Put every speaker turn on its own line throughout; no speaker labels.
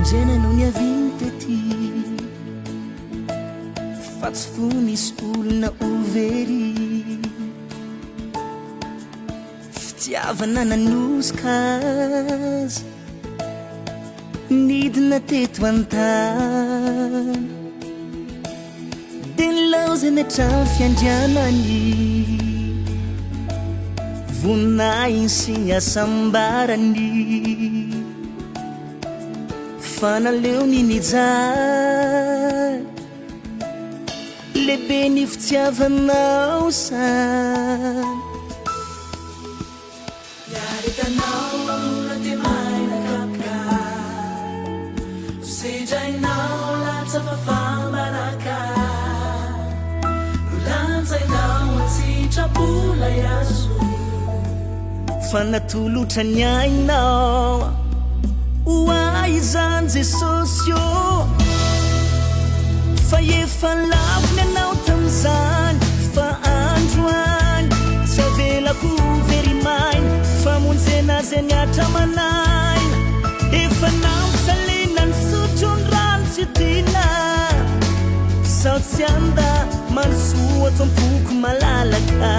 famonjena no niaviny tety fa tsy fo misy olona overy fitiavana nanosika azy nidina teto antany de nilaozany hatrany fiandrianany voninahiny sy ny asambarany fa naleo ninijay lehibe ny fitiavanao sany
yaretanao na te maina kapka sedrainao latsa fafambaraka nolanjainao atsitrapola yazo
fa natolotra ny ainao hoay zany jesosy ô fa efa laviny anao tam'izany fa androany tsy avelako verimaina famonjena zay niatra manaina efa nampsalina ny sotro ny rano tsy tina sao tsy anda manosoa tompoko malalaka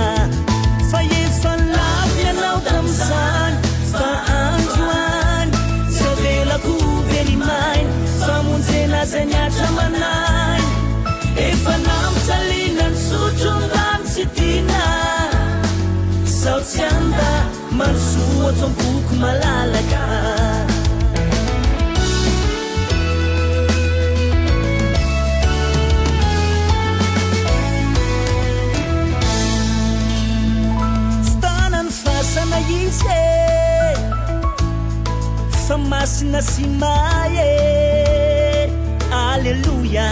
fa efa laviny anao tam'izany fa androany tsy avelako verimaina famonjena zay niatra manaina efa nampsalina ny sotro ny rano tsy tina sao tsy anda manosoa tompoko malalaka tsy tanany fasana izy fa masina sy maye alleluia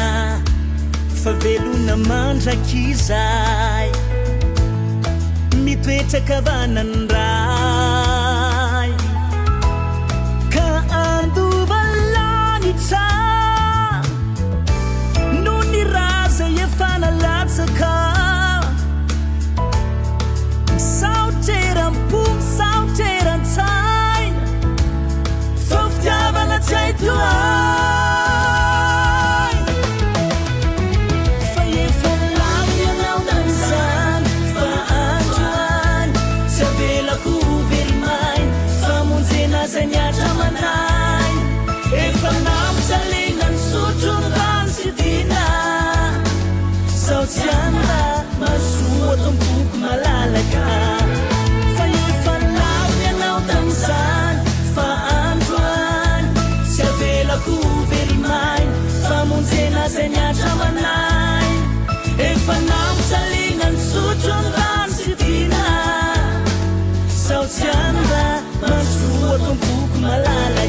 fa velona mandrakizay mitoetra kavanany ray ka andovalanitra no ny raza efa nalatsaka misaotreram-po misaotreran-tsaina fa fitiavana tsy aitoay fa efa lavy anao tam'izany fa androany tsy avelako verimaina famonjena zay niatra manaina efa nampsalina ny sotro ny rano sy tina sao tsy anda masoa tompoko malalaka fa efa lavy anao tam'izany fa androany tsy avelako verimaina famonjena zay niatra manaina efa nampsalina ny sotro ny rano sy tina sao tsy anda masoa tompoko malalaka